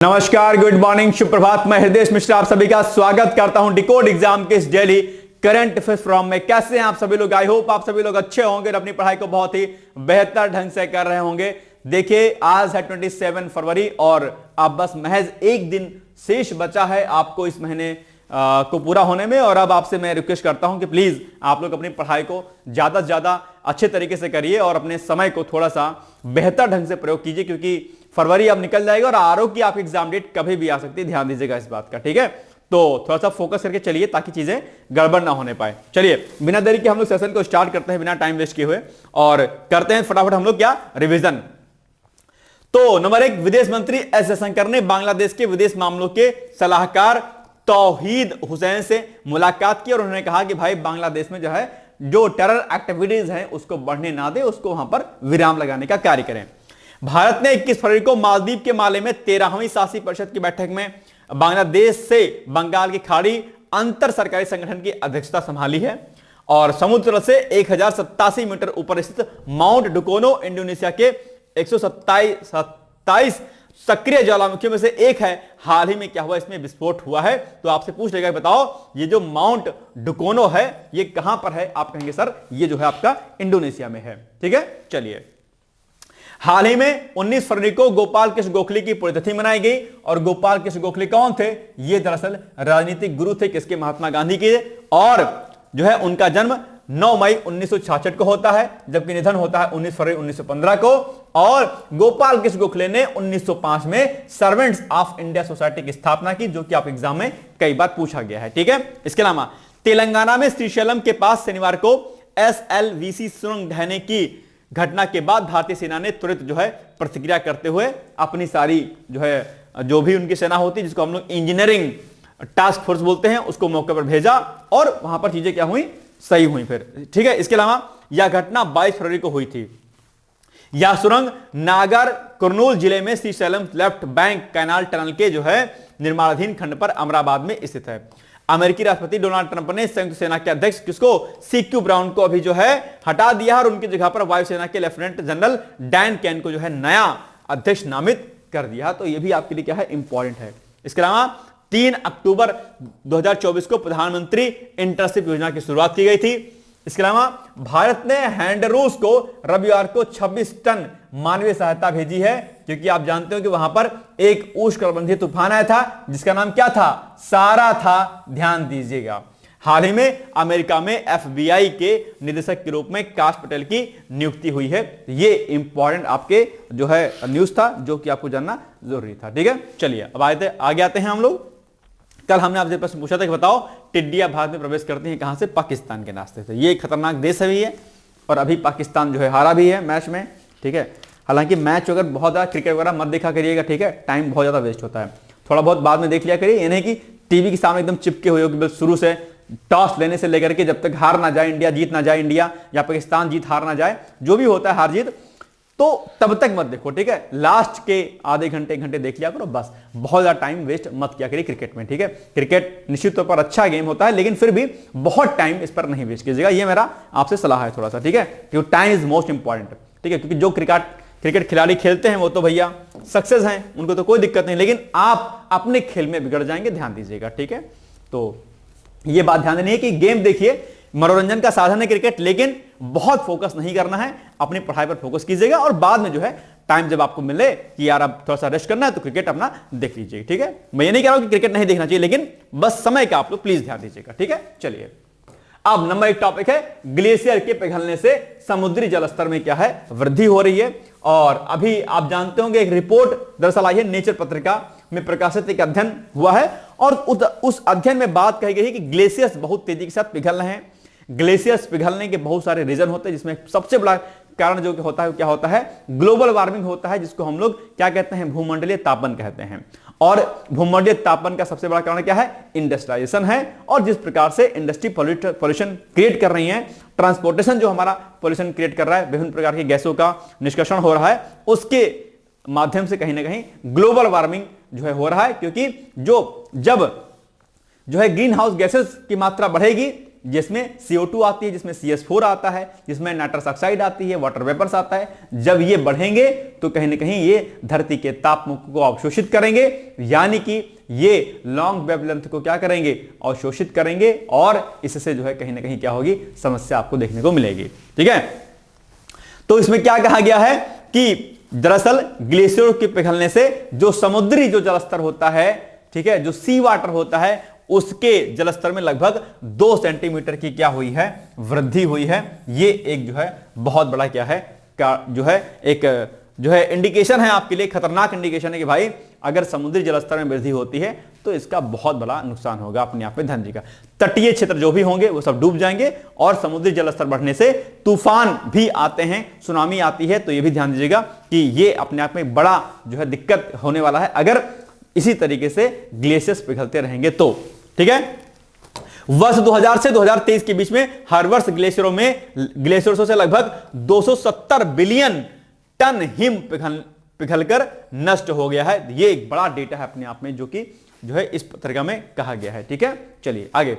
नमस्कार, good morning, सुप्रभात। मैं हृदय मिश्रा आप सभी का स्वागत करता हूं डिकोड एग्जाम के इस डेली करंट अफेयर्स फ्रॉम में। कैसे हैं आप सभी लोग? आई होप आप सभी लोग अच्छे होंगे और अपनी पढ़ाई को बहुत ही बेहतर ढंग से कर रहे होंगे। देखिए, आज है 27 फरवरी और अब बस महज एक दिन शेष बचा है आपको इस महीने को पूरा होने में। और अब आपसे मैं रिक्वेस्ट करता हूं कि प्लीज आप लोग अपनी पढ़ाई को ज्यादा से ज्यादा अच्छे तरीके से करिए और अपने समय को थोड़ा सा बेहतर ढंग से प्रयोग कीजिए, क्योंकि फरवरी अब निकल जाएगा और आरओ की आपकी एग्जाम डेट कभी भी आ सकती है। ध्यान दीजिएगा इस बात का, ठीक है? तो थोड़ा सा फोकस करके चलिए ताकि चीजें गड़बड़ ना होने पाए। चलिए, बिना देरी के हम लोग सेशन को स्टार्ट करते हैं, बिना टाइम वेस्ट किए हुए, और करते हैं फटाफट हम लोग क्या रिवीजन। तो नंबर 1, विदेश मंत्री एस जयशंकर ने बांग्लादेश के विदेश मामलों के सलाहकार तौहीद हुसैन से मुलाकात की और उन्होंने कहा कि भाई बांग्लादेश में जो टेरर एक्टिविटीज हैं उसको बढ़ने ना दे, उसको वहां पर विराम लगाने का कार्य करें। भारत ने 21 फरवरी को मालदीव के माले में 13वीं शासी परिषद की बैठक में बांग्लादेश से बंगाल की खाड़ी अंतर सरकारी संगठन की अध्यक्षता संभाली है और समुद्र तल से 1087 मीटर ऊपर स्थित माउंट डुकोनो इंडोनेशिया के 127 सक्रिय ज्वालामुखियों में से एक है। हाल ही में क्या हुआ, इसमें विस्फोट हुआ है। तो आपसे पूछ लेगा, बताओ ये जो माउंट डुकोनो है ये कहां पर है? आप कहेंगे सर ये जो है आपका इंडोनेशिया में है, ठीक है? चलिए, हाल ही में 19 फरवरी को गोपाल कृष्ण गोखले की पुण्यतिथि मनाई गई और गोपाल कृष्ण गोखले कौन थे? ये दरअसल राजनीतिक गुरु थे किसके? महात्मा गांधी के। और जो है उनका जन्म 9 मई 1966 को होता है, जबकि निधन होता है 19 फरवरी 1915 को। और गोपाल कृष्ण गोखले ने 1905 में सर्वेंट्स ऑफ इंडिया सोसाइटी की स्थापना की, जो कि आप एग्जाम में कई बार पूछा गया है, ठीक है? इसके अलावा तेलंगाना में श्रीशैलम के पास शनिवार को एसएलवीसी सुरंग ढहने की घटना के बाद भारतीय सेना ने तुरंत जो है प्रतिक्रिया करते हुए अपनी सारी जो भी उनकी सेना होती है, जिसको हम लोग इंजीनियरिंग टास्क फोर्स बोलते हैं, उसको मौके पर भेजा और वहां पर चीजें क्या हुई? सही हुई फिर, ठीक है? इसके अलावा यह घटना 22 फरवरी को हुई थी। यह सुरंग नागर कुर्नूल जिले में Srisailam left bank canal tunnel के जो है निर्माणाधीन खंड पर अमराबाद में स्थित है। अमेरिकी राष्ट्रपति डोनाल्ड ट्रंप ने संयुक्त सेना के अध्यक्ष किसको? सीक्यू ब्राउन को अभी जो है हटा दिया और उनकी जगह पर वायुसेना के लेफ्टिनेंट जनरल डैन कैन को जो है नया अध्यक्ष नामित कर दिया। तो यह भी आपके लिए क्या है? इंपॉर्टेंट है। इसके अलावा 3 अक्टूबर 2024 को प्रधानमंत्री इंटर्नशिप योजना की शुरुआत की गई थी। इसके अलावा भारत ने हैंडरूस को रविवार को 26 टन मानवीय सहायता भेजी है, क्योंकि आप जानते हो कि वहां पर एक उष्णकटिबंधीय तूफान आया था जिसका नाम क्या था? सारा था। ध्यान दीजिएगा। हाल ही में अमेरिका में एफबीआई के निदेशक के रूप में काश पटेल की नियुक्ति हुई है। ये इंपॉर्टेंट आपके जो है न्यूज था, जो कि आपको जानना जरूरी था, ठीक है? चलिए, अब आगे आते हैं हम लोग। कल हमने आपसे प्रश्न पूछा था कि बताओ टिड्डियां भारत में प्रवेश करती हैं कहां से? पाकिस्तान के रास्ते से। ये खतरनाक देश भी है और अभी पाकिस्तान जो है हारा भी है मैच में, ठीक है? हालांकि मैच अगर बहुत ज्यादा क्रिकेट वगैरह मत देखा करिएगा, ठीक है? टाइम बहुत ज्यादा वेस्ट होता है। थोड़ा बहुत बाद में देख लिया करिए, ये नहीं कि टीवी के सामने एकदम चिपके हुए हो कि बस शुरू से टॉस लेने से लेकर के जब तक हार ना जाए इंडिया, जीत ना जाए इंडिया, या पाकिस्तान जीत हार ना जाए, जो भी होता है हार जीत, तो तब तक मत देखो, ठीक है? लास्ट के आधे घंटे 1 घंटे देख लिया करो बस। बहुत ज्यादा टाइम वेस्ट मत किया करिए क्रिकेट में, ठीक है? क्रिकेट निश्चित तौर पर अच्छा गेम होता है, लेकिन फिर भी बहुत टाइम इस पर नहीं वेस्ट कीजिएगा। ये मेरा आपसे सलाह है थोड़ा सा, ठीक है? क्योंकि टाइम इज मोस्ट इंपॉर्टेंट, ठीक है? क्योंकि जो क्रिकेट खिलाड़ी खेलते हैं वो तो भैया सक्सेस हैं, उनको तो कोई दिक्कत नहीं, लेकिन आप अपने खेल में बिगड़ जाएंगे। ध्यान दीजिएगा, ठीक है? तो ये बात ध्यान देनी है कि गेम देखिए, मनोरंजन का साधन है क्रिकेट, लेकिन बहुत फोकस नहीं करना है, अपनी पढ़ाई पर फोकस कीजिएगा और बाद में जो है टाइम जब आपको मिले कि यार अब थोड़ा सा रेस्ट करना है तो क्रिकेट अपना देख लीजिए, ठीक है? मैं ये नहीं कह रहा हूं कि क्रिकेट नहीं देखना चाहिए, लेकिन बस समय का आप लोग प्लीज ध्यान दीजिएगा, ठीक है? चलिए, अब नंबर 1 टॉपिक है ग्लेशियर के पिघलने से समुद्री जलस्तर में क्या है? वृद्धि हो रही है। और अभी आप जानते होंगे एक रिपोर्ट दरअसल आई है, नेचर पत्रिका में प्रकाशित एक अध्ययन हुआ है और उस अध्ययन में बात कही गई है कि ग्लेशियर्स बहुत तेजी के साथ पिघल रहे हैं। ग्लेशियर्स पिघलने के बहुत सारे रीजन होते हैं, जिसमें सबसे बड़ा कारण जो होता है क्या होता है? ग्लोबल वार्मिंग होता है, जिसको हम लोग क्या कहते हैं? भूमंडलीय तापन कहते हैं। और भूमंडलीय तापन का सबसे बड़ा कारण क्या है? इंडस्ट्रियलाइजेशन है। और जिस प्रकार से इंडस्ट्री पॉल्यूशन क्रिएट कर रही है, ट्रांसपोर्टेशन जो हमारा पॉल्यूशन क्रिएट कर रहा है, विभिन्न प्रकार की गैसों का निष्कर्षण हो रहा है, उसके माध्यम से कहीं ना कहीं ग्लोबल वार्मिंग जो है हो रहा है। क्योंकि जब जो है ग्रीन हाउस गैसेस की मात्रा बढ़ेगी जिसमें CO2 आती है, जिसमें CH4 आता है, जिसमें नाइट्रस ऑक्साइड आती है, वाटर वेपर्स आता है। जब ये बढ़ेंगे तो कहीं ना कहीं ये धरती के तापमान को अवशोषित करेंगे, यानी कि ये लॉन्ग वेवलेंथ को क्या करेंगे, अवशोषित करेंगे, और इससे जो है कहीं ना कहीं क्या होगी, समस्या आपको देखने को मिलेगी। ठीक है, तो इसमें क्या कहा गया है कि दरअसल ग्लेशियरों के पिघलने से जो समुद्री जो जलस्तर होता है, ठीक है, जो सी वाटर होता है, उसके जलस्तर में लगभग 2 सेंटीमीटर की क्या हुई है, वृद्धि हुई है। ये एक जो है बहुत बड़ा क्या है, जो है एक जो है इंडिकेशन है आपके लिए, खतरनाक इंडिकेशन है कि भाई अगर समुद्री जलस्तर में वृद्धि होती है तो इसका बहुत बड़ा नुकसान होगा अपने आप में धरती का। तटीय क्षेत्र जो भी होंगे वो सब डूब जाएंगे, और समुद्री जलस्तर बढ़ने से तूफान भी आते हैं, सुनामी आती है। तो ये भी ध्यान दीजिएगा कि ये अपने आप में बड़ा जो है दिक्कत होने वाला है अगर इसी तरीके से ग्लेशियर्स पिघलते रहेंगे तो। ठीक है, वर्ष 2000 से 2023 के बीच में हर वर्ष ग्लेशियरों से लगभग 270 बिलियन टन हिम पिघलकर नष्ट हो गया है। ये एक बड़ा डेटा है अपने आप में, जो कि जो है इस पत्रिका में कहा गया है। ठीक है, चलिए आगे।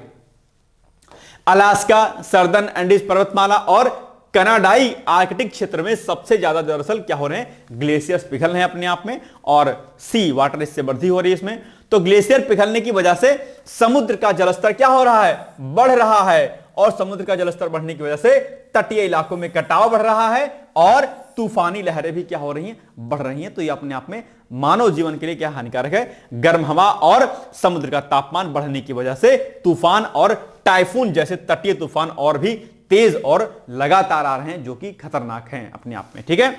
अलास्का, सर्दर्न एंडीज पर्वतमाला और कनाडाई आर्कटिक क्षेत्र में सबसे ज्यादा दरअसल क्या हो रहे हैं, ग्लेशियर्स पिघल रहे हैं अपने आप में, और सी वाटर इससे वृद्धि हो रही है इसमें। तो ग्लेशियर पिघलने की वजह से समुद्र का जलस्तर क्या हो रहा है, बढ़ रहा है, और समुद्र का जलस्तर बढ़ने की वजह से तटीय इलाकों में कटाव बढ़ रहा है, और तूफानी लहरें भी क्या हो रही हैं, बढ़ रही हैं। तो ये अपने आप में मानव जीवन के लिए क्या हानिकारक है, गर्म हवा और समुद्र का तापमान बढ़ने की वजह से तूफान और टाइफून जैसे तटीय तूफान और भी तेज और लगातार आ रहे हैं, जो कि खतरनाक हैं अपने आप में। ठीक है,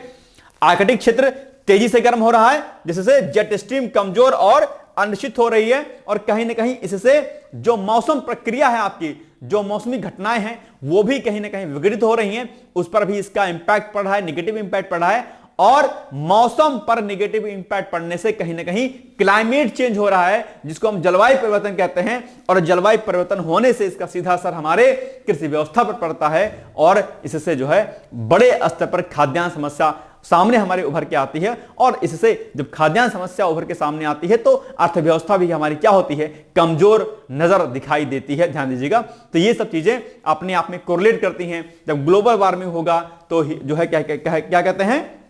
आर्कटिक क्षेत्र तेजी से गर्म हो रहा है, जिससे जेट स्ट्रीम कमजोर और अनिश्चित हो रही है, और कहीं ना कहीं इससे जो मौसम प्रक्रिया है आपकी, जो मौसमी घटनाएं हैं, वो भी कहीं ना कहीं विघटित हो रही हैं, उस पर भी इसका इंपैक्ट पड़ रहा है, निगेटिव इंपैक्ट पड़ रहा है। और मौसम पर निगेटिव इंपैक्ट पड़ने से कहीं ना कहीं क्लाइमेट चेंज हो रहा है, जिसको हम जलवायु परिवर्तन कहते हैं, और जलवायु परिवर्तन होने से इसका सीधा असर हमारे कृषि व्यवस्था पर पड़ता है, और इससे जो है बड़े स्तर पर खाद्यान्न समस्या सामने हमारे उभर के आती है, और इससे जब खाद्यान्न समस्या उभर के सामने आती है तो अर्थव्यवस्था भी हमारी क्या होती है, कमजोर नजर दिखाई देती है। ध्यान दीजिएगा, तो ये सब चीजें अपने आप में कोरिलेट करती हैं। जब ग्लोबल वार्मिंग होगा तो जो है क्या कहते हैं,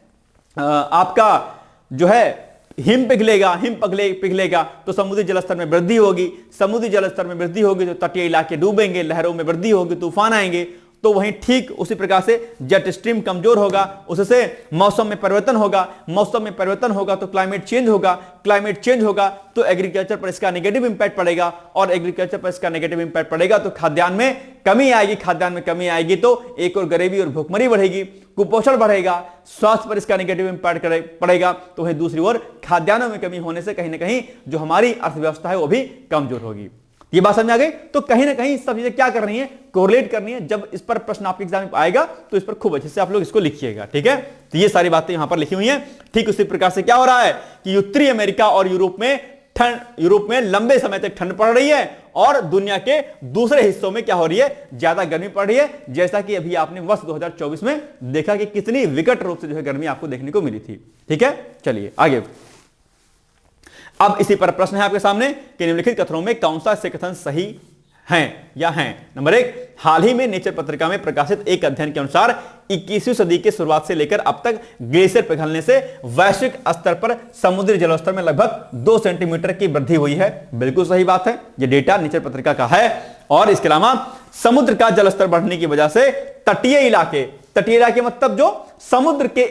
आपका जो है हिम पिघलेगा तो समुद्री जलस्तर में वृद्धि होगी, समुद्री जलस्तर में वृद्धि होगी तो तटीय इलाके डूबेंगे, लहरों में वृद्धि होगी, तूफान आएंगे। तो वहीं ठीक उसी प्रकार से जेट स्ट्रीम कमजोर होगा, उससे मौसम में परिवर्तन होगा तो क्लाइमेट चेंज होगा तो एग्रीकल्चर पर इसका नेगेटिव इंपैक्ट पड़ेगा, और एग्रीकल्चर पर इसका नेगेटिव इंपैक्ट पड़ेगा तो खाद्यान्न में कमी आएगी, तो एक और गरीबी और भूखमरी बढ़ेगी, कुपोषण बढ़ेगा, स्वास्थ्य पर इसका नेगेटिव इंपैक्ट पड़ेगा। तो वहीं दूसरी ओर खाद्यान्नों में कमी होने से कहीं ना कहीं जो हमारी अर्थव्यवस्था है वो भी कमजोर होगी। ये बात समझ आ गई? तो कहीं ना कहीं सब चीजें क्या कर रही हैं, कोरिलेट करनी है। जब इस पर प्रश्न आपके एग्जाम में आएगा तो इस पर खूब अच्छे से आप लोग इसको लिखिएगा। ठीक है, तो ये सारी बातें यहां पर लिखी हुई हैं। ठीक उसी प्रकार से क्या हो रहा है कि उत्तरी अमेरिका और यूरोप में लंबे समय तक ठंड पड़ रही है, और दुनिया के दूसरे हिस्सों में क्या हो रही है, ज्यादा गर्मी पड़ रही है, जैसा कि अभी आपने वर्ष 2024 में देखा कि कितनी विकट रूप से जो है गर्मी आपको देखने को मिली थी। ठीक है, चलिए आगे। अब इसी पर प्रश्न है आपके सामने कि निम्नलिखित कथनों में कौन सा से कथन सही हैं या हैं। नंबर 1, हाल ही में नेचर पत्रिका में प्रकाशित एक अध्ययन के अनुसार 21वीं सदी के शुरुआत से लेकर अब तक ग्लेशियर पिघलने से वैश्विक स्तर पर समुद्री जलस्तर में लगभग 2 सेंटीमीटर की वृद्धि हुई है। बिल्कुल सही बात है, यह डेटा नेचर पत्रिका का है। और इसके अलावा समुद्र का जलस्तर बढ़ने की वजह से तटीय इलाके मतलब जो समुद्र के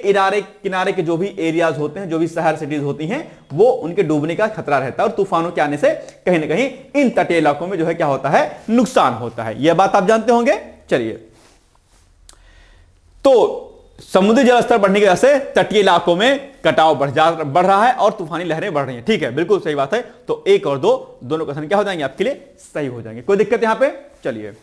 किनारे के जो भी एरियाज होते हैं, जो भी शहर सिटीज होती हैं, वो उनके डूबने का खतरा रहता है, और तूफानों के आने से कहीं ना कहीं इन तटीय इलाकों में जो है क्या होता है, नुकसान होता है। यह बात आप जानते होंगे। चलिए, तो समुद्री जलस्तर बढ़ने की वजह से तटीय इलाकों में कटाव बढ़ रहा है और तूफानी लहरें बढ़ रही हैं। ठीक है, बिल्कुल सही बात है। तो 1 और 2 दोनों कथन क्या हो जाएंगे, आपके लिए सही हो जाएंगे। कोई दिक्कत यहां पे? चलिए,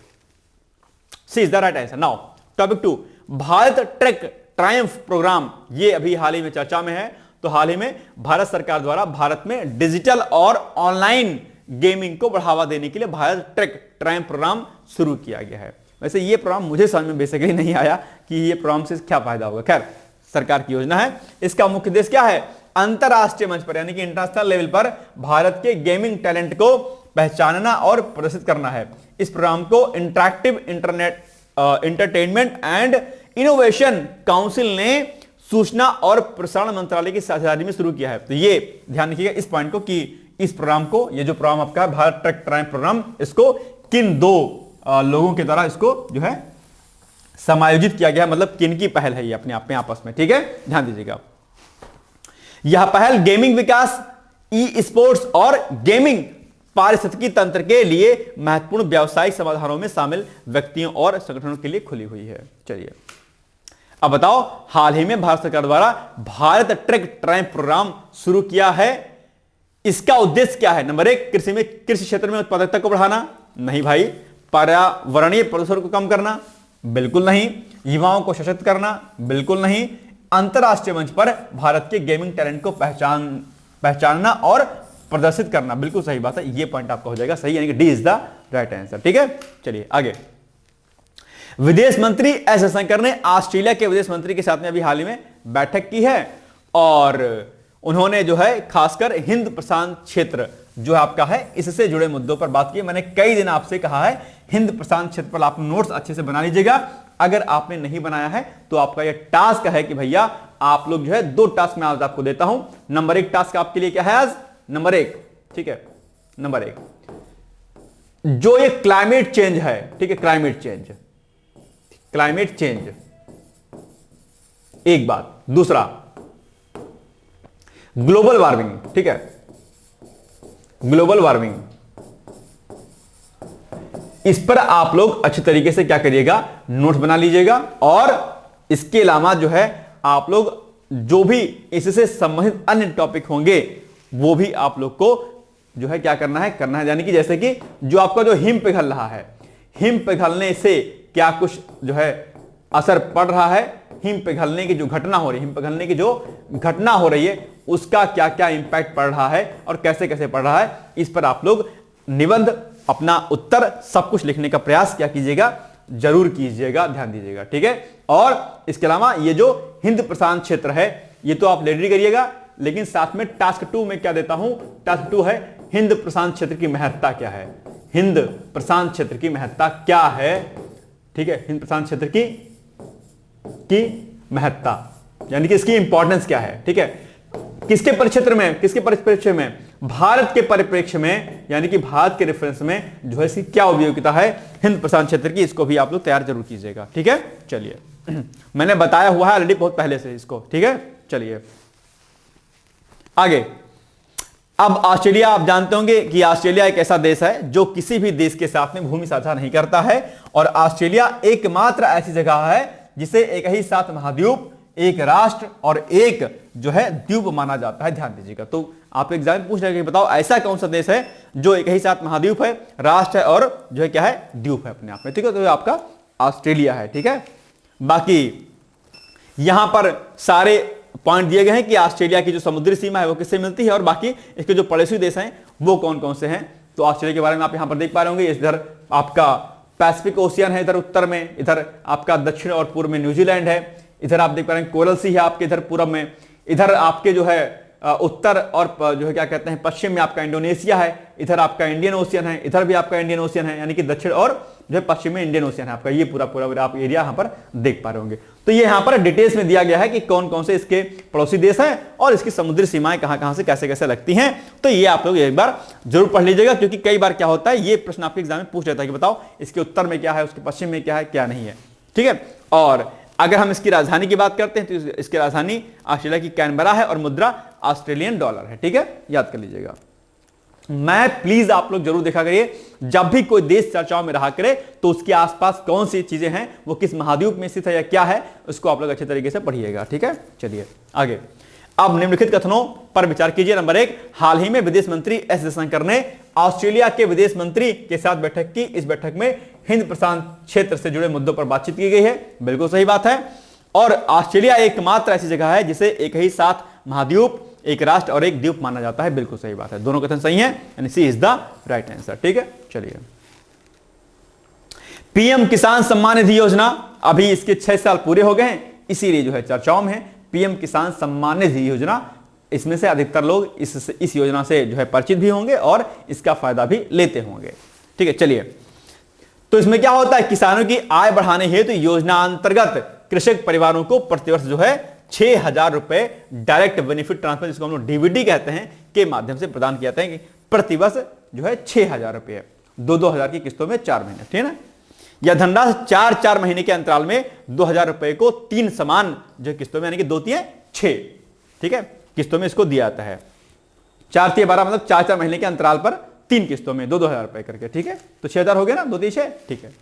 C is the right answer. Now topic 2, Bharat track triumph program, ये अभी हाल ही में चर्चा में है। तो हाल ही में भारत सरकार द्वारा भारत में डिजिटल और ऑनलाइन गेमिंग को बढ़ावा देने के लिए भारत ट्रैक ट्रायम्फ प्रोग्राम शुरू किया गया है। वैसे ये प्रोग्राम मुझे समझ में बेसिकली नहीं आया कि ये प्रोग्राम से क्या फायदा होगा। खैर, सरकार की योजना है। इसका मुख्य उद्देश्य क्या है, अंतरराष्ट्रीय मंच पर यानी कि इंटरनेशनल लेवल पर भारत के गेमिंग टैलेंट को पहचानना और प्रदर्शित करना है। इस प्रोग्राम को interactive internet entertainment and innovation council ने सूचना और प्रसारण मंत्रालय की साझेदारी में शुरू किया है। तो ये ध्यान रखिएगा इस पॉइंट को कि इस प्रोग्राम को, ये जो प्रोग्राम आपका है भारत ट्रक ट्रायम्फ प्रोग्राम, इसको किन दो लोगों के द्वारा इसको जो है समायोजित किया गया है, मतलब किन की पहल है ये अपने आप में आपस में, ठीक है, ध्यान दीजिएगा। यह पहल गेमिंग विकास, ई स्पोर्ट्स और गेमिंग पारिस्थितिकी तंत्र के लिए महत्वपूर्ण व्यावसायिक समाधानों में शामिल व्यक्तियों और संगठनों के लिए खुली हुई है। चलिए अब बताओ, हाल ही में भारत सरकार द्वारा भारत ट्रक ट्रायम्फ प्रोग्राम शुरू किया है, इसका उद्देश्य क्या है? नंबर 1, कृषि क्षेत्र में उत्पादकता को बढ़ाना, नहीं भाई। पर्यावरणीय प्रदूषण को कम करना, बिल्कुल नहीं। युवाओं को सशक्त करना, बिल्कुल नहीं। अंतरराष्ट्रीय मंच पर भारत के गेमिंग टैलेंट को पहचानना और प्रदर्शित करना, बिल्कुल सही बात है, ये पॉइंट आपका हो जाएगा सही, यानी कि D is the right answer, ठीक है। चलिए आगे। विदेश मंत्री एस जयशंकर ने ऑस्ट्रेलिया के विदेश मंत्री के साथ में अभी हाल ही में बैठक की है और उन्होंने जो है खासकर हिंद प्रशांत क्षेत्र जो आपका है इससे जुड़े मुद्दों पर बात की। मैंने कई दिन आपसे कहा है हिंद प्रशांत क्षेत्र पर आप नोट्स अच्छे से बना लीजिएगा। अगर आपने नहीं बनाया है तो आपका यह टास्क है कि भैया आप लोग जो है 2 टास्क मैं आज आपको देता हूं। नंबर 1 टास्क आपके लिए क्या है आज? नंबर 1, ठीक है, नंबर 1 जो ये क्लाइमेट चेंज है, ठीक है, क्लाइमेट चेंज एक बात। दूसरा ग्लोबल वार्मिंग, ठीक है, ग्लोबल वार्मिंग, इस पर आप लोग अच्छी तरीके से क्या करिएगा, नोट बना लीजिएगा। और इसके अलावा जो है आप लोग जो भी इससे संबंधित अन्य टॉपिक होंगे वो भी आप लोग को जो है क्या करना है, यानी कि जैसे कि जो आपका जो हिम पिघल रहा है, हिम पिघलने से क्या कुछ जो है असर पड़ रहा है, हिम पिघलने की जो घटना हो रही है उसका क्या क्या इंपैक्ट पड़ रहा है और कैसे कैसे पड़ रहा है, इस पर आप लोग निबंध, अपना उत्तर सब कुछ लिखने का प्रयास क्या कीजिएगा, जरूर कीजिएगा, ध्यान दीजिएगा, ठीक है। और इसके अलावा ये जो हिंद प्रशांत क्षेत्र है ये तो आप रेडी करिएगा, लेकिन साथ में टास्क 2 में क्या देता हूं, टास्क 2 है हिंद प्रशांत क्षेत्र की महत्ता क्या है, हिंद प्रशांत क्षेत्र की महत्ता क्या है, ठीक है, हिंद प्रशांत क्षेत्र की महत्ता यानी कि इसकी इंपॉर्टेंस क्या है, ठीक है, किसके परिप्रेक्ष्य में, भारत के परिप्रेक्ष्य में, यानी कि भारत के रेफरेंस में जो है इसकी क्या उपयोगिता है हिंद प्रशांत क्षेत्र की, इसको भी आप लोग तैयार जरूर कीजिएगा, ठीक है। चलिए मैंने बताया हुआ है ऑलरेडी बहुत पहले से इसको, ठीक है। चलिए आगे। अब ऑस्ट्रेलिया, आप जानते होंगे कि ऑस्ट्रेलिया एक ऐसा देश है जो किसी भी देश के साथ में भूमि साझा नहीं करता है और ऑस्ट्रेलिया एकमात्र ऐसी जगह है जिसे एक ही साथ महाद्वीप, एक राष्ट्र और एक जो है द्वीप माना जाता है, ध्यान दीजिएगा। तो आप एग्जाम में पूछ रहे हैं कि बताओ ऐसा कौन सा देश है जो एक ही साथ महाद्वीप है, राष्ट्र है और जो है क्या है, द्वीप है अपने आप में, ठीक है। तो आपका ऑस्ट्रेलिया है, ठीक है। बाकी यहां पर सारे पॉइंट दिए गए हैं कि ऑस्ट्रेलिया की जो समुद्री सीमा है वो किससे मिलती है और बाकी इसके जो पड़ोसी देश हैं वो कौन कौन से हैं। तो ऑस्ट्रेलिया के बारे में आप यहां पर देख पा रहे होंगे, इधर आपका पैसिफिक ओशियन है, इधर उत्तर में, इधर आपका दक्षिण और पूर्व में न्यूजीलैंड है, इधर आप देख पा रहे हैं कोरल सी है आपके इधर पूर्व में, इधर आपके जो है उत्तर और जो है क्या कहते हैं पश्चिम में आपका इंडोनेशिया है, इधर आपका इंडियन ओशियन है, इधर भी आपका इंडियन ओशियन है, यानी कि दक्षिण और जो है पश्चिम में इंडियन ओशियन है आपका, ये पूरा आप एरिया यहां पर देख पा रहे होंगे। तो ये यहां पर डिटेल्स में दिया गया है कि कौन कौन से इसके पड़ोसी देश हैं और इसकी समुद्री सीमाएं कहां कहां से कैसे कैसे लगती हैं। तो ये आप लोग एक बार जरूर पढ़ लीजिएगा, क्योंकि कई बार क्या होता है ये प्रश्न आपके एग्जाम में पूछ लेता है कि बताओ इसके उत्तर में क्या है, उसके पश्चिम में क्या है, क्या नहीं है, ठीक है। और अगर हम इसकी राजधानी की बात करते हैं तो इसकी राजधानी ऑस्ट्रेलिया की कैनबरा है और मुद्रा ऑस्ट्रेलियन डॉलर है, ठीक है, याद कर लीजिएगा। मैं प्लीज आप लोग जरूर देखा करिए, जब भी कोई देश चर्चाओं में रहा करे तो उसके आसपास कौन सी चीजें हैं, वो किस महाद्वीप में स्थित है या क्या है, उसको आप लोग अच्छे तरीके से पढ़िएगा, ठीक है। चलिए आगे। अब निम्नलिखित कथनों पर विचार कीजिए। नंबर 1, हाल ही में विदेश मंत्री एस जयशंकर ने ऑस्ट्रेलिया के विदेश मंत्री के साथ बैठक की। इस बैठक में हिंद प्रशांत क्षेत्र से जुड़े मुद्दों पर बातचीत की गई है, बिल्कुल सही बात है। और ऑस्ट्रेलिया एकमात्र ऐसी जगह है जिसे एक ही साथ महाद्वीप, एक राष्ट्र और एक द्वीप माना जाता है, बिल्कुल सही बात है, दोनों कथन सही हैं, यानी सी इज द राइट आंसर, ठीक है। चलिए, पीएम किसान सम्मान निधि योजना, अभी इसके 6 साल पूरे हो गए हैं, इसीलिए जो है चर्चाओं में है। पीएम किसान सम्मान निधि योजना इसमें से अधिकतर लोग इस योजना से जो है परिचित भी होंगे और इसका फायदा भी लेते होंगे। ठीक है, चलिए, तो इसमें क्या होता है, किसानों की आय बढ़ाने हेतु योजना अंतर्गत कृषक परिवारों को प्रतिवर्ष जो है 6,000 रुपए डायरेक्ट बेनिफिट ट्रांसफर, जिसको हम लोग डीबीटी कहते हैं, के माध्यम से प्रदान किया जाता है। कि प्रतिवर्ष जो है 6,000 रुपए, 2-2 हजार की किस्तों में 4 महीने, ठीक है ना। यह धनराशि 4-4 महीने के अंतराल में 2,000 रुपए को 3 समान जो किस्तों में, यानी कि 2-3-6, ठीक है, किस्तों में इसको दिया जाता है। 4-3-12 मतलब 4-4 महीने के अंतराल पर 3 किस्तों में 2-2 हजार रुपए करके, ठीक है। तो 6,000 हो गया ना, 2-3-6, ठीक है।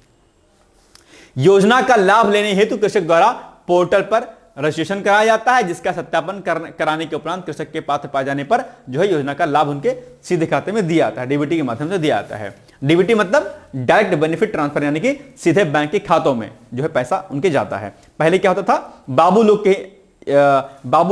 योजना का लाभ लेने हेतु कृषक द्वारा पोर्टल पर रजिस्ट्रेशन कराया जाता है, जिसका सत्यापन कराने के उपरांत कृषक के पात्र पाए जाने पर जो है योजना का लाभ उनके सीधे खाते में दिया जाता है, डीबीटी के माध्यम से दिया जाता है। डीबीटी मतलब डायरेक्ट बेनिफिट ट्रांसफर, यानी कि सीधे बैंक के खातों में जो है पैसा उनके जाता है। पहले क्या होता था, बाबू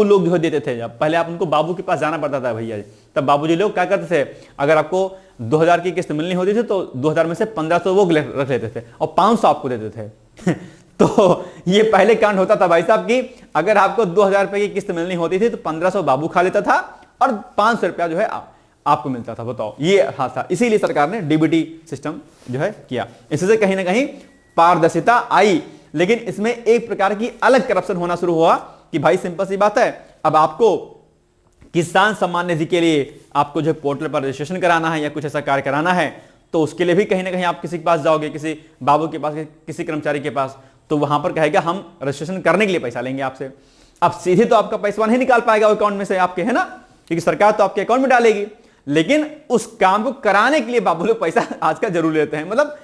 लोग जो है देते थे, जब पहले आप उनको बाबू के पास जाना पड़ता था भैया, तब बाबूजी लोग क्या करते थे, अगर आपको 2,000 की किस्त मिलनी होती थी तो 2,000 में से 1,500 वो रख लेते थे और 500 आपको देते थे। तो ये पहले कांड होता था भाई साहब की, अगर आपको 2,000 रुपए की किस्त मिलनी होती थी तो 1,500 बाबू खा लेता था और 500 रुपया जो है आपको मिलता था। बताओ, ये हाथ था। इसीलिए सरकार ने डीबीटी सिस्टम जो है किया। इससे कहीं ना कहीं पारदर्शिता आई, लेकिन इसमें एक प्रकार की अलग करप्शन होना शुरू हुआ कि भाई सिंपल सी बात है, अब आपको किसान सम्मान निधि के लिए आपको जो पोर्टल पर रजिस्ट्रेशन कराना है या कुछ ऐसा कार्य कराना है, तो उसके लिए भी कहीं ना कहीं आप किसी के पास जाओगे, किसी बाबू के पास, किसी कर्मचारी के पास, तो वहां पर कहेगा हम रजिस्ट्रेशन करने के लिए पैसा लेंगे आपसे। अब सीधे तो आपका पैसा नहीं निकाल पाएगा अकाउंट में से आपके, है ना, क्योंकि सरकार तो आपके अकाउंट में डालेगी, लेकिन उस काम को कराने के लिए बाबू लोग पैसा आजकल जरूर लेते हैं। मतलब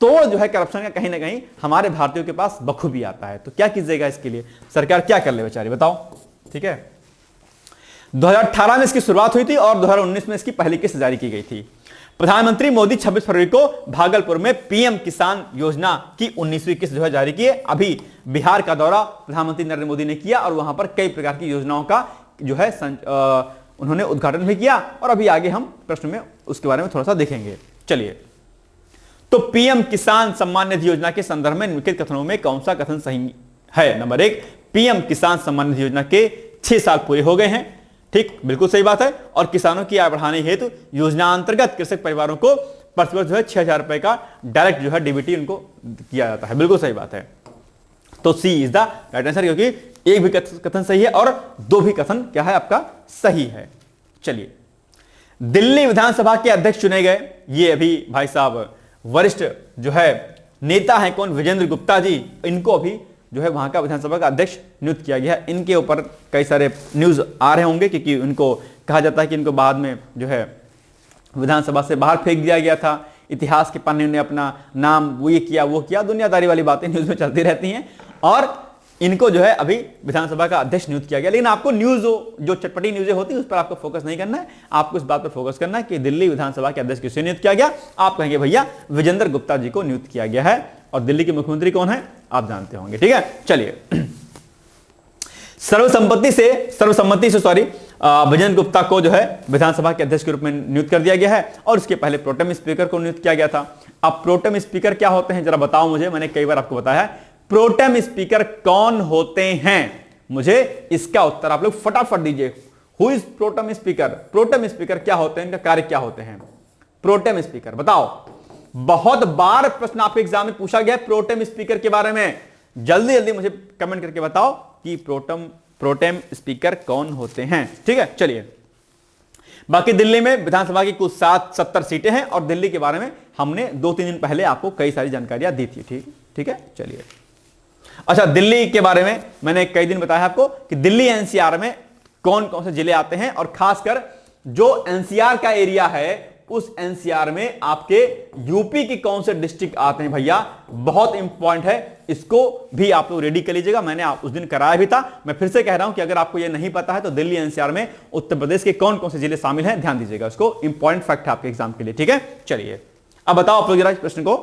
तो जो है करप्शन का कहीं ना कहीं हमारे भारतीयों के पास बखूबी आता है। तो क्या कीजिएगा इसके लिए, सरकार क्या कर ले बेचारी, बताओ। ठीक है, 2018 में इसकी शुरुआत हुई थी और 2019 में इसकी पहली किस्त जारी की गई थी। प्रधानमंत्री मोदी 26 फरवरी को भागलपुर में पीएम किसान योजना की 19वीं किस्त जो है जारी की है। अभी बिहार का दौरा प्रधानमंत्री नरेंद्र मोदी ने किया और वहां पर कई प्रकार की योजनाओं का जो है उन्होंने उद्घाटन भी किया, और अभी आगे हम प्रश्न में उसके बारे में थोड़ा सा देखेंगे। चलिए, तो पीएम किसान सम्मान निधि योजना के संदर्भ में निम्नलिखित कथनों में कौन सा कथन सही है। नंबर 1, पीएम किसान सम्मान निधि योजना के 6 साल पूरे हो गए हैं। ठीक, बिल्कुल सही बात है। और किसानों की आय बढ़ाने हेतु योजना अंतर्गत कृषक परिवारों को प्रतिवर्ष जो है 6,000 रुपए का डायरेक्ट जो है डीबीटी उनको किया जाता है। बिल्कुल सही बात है। तो सी इज द राइट आंसर, क्योंकि एक भी कथन सही है और 2 भी कथन क्या है आपका सही है। चलिए, दिल्ली विधानसभा के अध्यक्ष चुने गए, ये अभी भाई साहब वरिष्ठ जो है नेता है कौन, विजेंद्र गुप्ता जी, इनको अभी जो है वहां का विधानसभा का अध्यक्ष नियुक्त किया गया है। इनके ऊपर कई सारे न्यूज आ रहे होंगे, क्योंकि इनको कहा जाता है कि इनको बाद में जो है विधानसभा से बाहर फेंक दिया गया था। इतिहास के पन्ने ने अपना नाम वो ये किया वो किया, दुनियादारी वाली बातें न्यूज में चलती रहती हैं, और इनको जो है अभी विधानसभा का अध्यक्ष नियुक्त किया गया। लेकिन आपको न्यूज जो चटपटी न्यूज़ें होती है उस पर आपको फोकस नहीं करना है, आपको इस बात पर फोकस करना है कि दिल्ली विधानसभा के अध्यक्ष किसे नियुक्त किया गया। आप कहेंगे भैया विजेंद्र गुप्ता जी को नियुक्त किया गया है, और दिल्ली के मुख्यमंत्री कौन है आप जानते होंगे। ठीक है, चलिए, सर्वसम्मति से विजेंद्र गुप्ता को जो है विधानसभा के अध्यक्ष के रूप में नियुक्त कर दिया गया है, और इसके पहले प्रोटेम स्पीकर को नियुक्त किया गया था। अब प्रोटेम स्पीकर क्या होते हैं जरा बताओ मुझे, मैंने कई बार आपको बताया है। प्रोटेम स्पीकर कौन होते हैं, मुझे इसका उत्तर आप लोग फटाफट दीजिए। Who is protem speaker? Protem speaker क्या होते हैं, इनका कार्य क्या होते हैं? प्रोटेम स्पीकर बताओ। बहुत बार प्रश्न आपके एग्जाम में पूछा गया है प्रोटेम स्पीकर के बारे में। जल्दी जल्दी मुझे कमेंट करके बताओ कि प्रोटेम स्पीकर कौन होते हैं। ठीक है, चलिए, बाकी दिल्ली में विधानसभा की कुल 70 सीटें हैं, और दिल्ली के बारे में हमने 2-3 दिन पहले आपको कई सारी जानकारियां दी थी। ठीक है, चलिए। अच्छा, दिल्ली के बारे में मैंने कई दिन बताया आपको कि दिल्ली एनसीआर में कौन कौन से जिले आते हैं, और खासकर जो एनसीआर का एरिया है उस एनसीआर में आपके यूपी की कौन से डिस्ट्रिक्ट आते हैं भैया, बहुत इंपॉर्टेंट है। इसको भी आप लोग रेडी कर लीजिएगा, मैंने उस दिन कराया भी था, मैं फिर से कह रहा हूं कि अगर आपको यह नहीं पता है तो दिल्ली एनसीआर में उत्तर प्रदेश के कौन कौन से जिले शामिल हैं, ध्यान दीजिएगा, उसको इंपॉर्टेंट फैक्ट है आपके एग्जाम के लिए। ठीक है, चलिए, अब बताओ आप लोग जरा प्रश्न को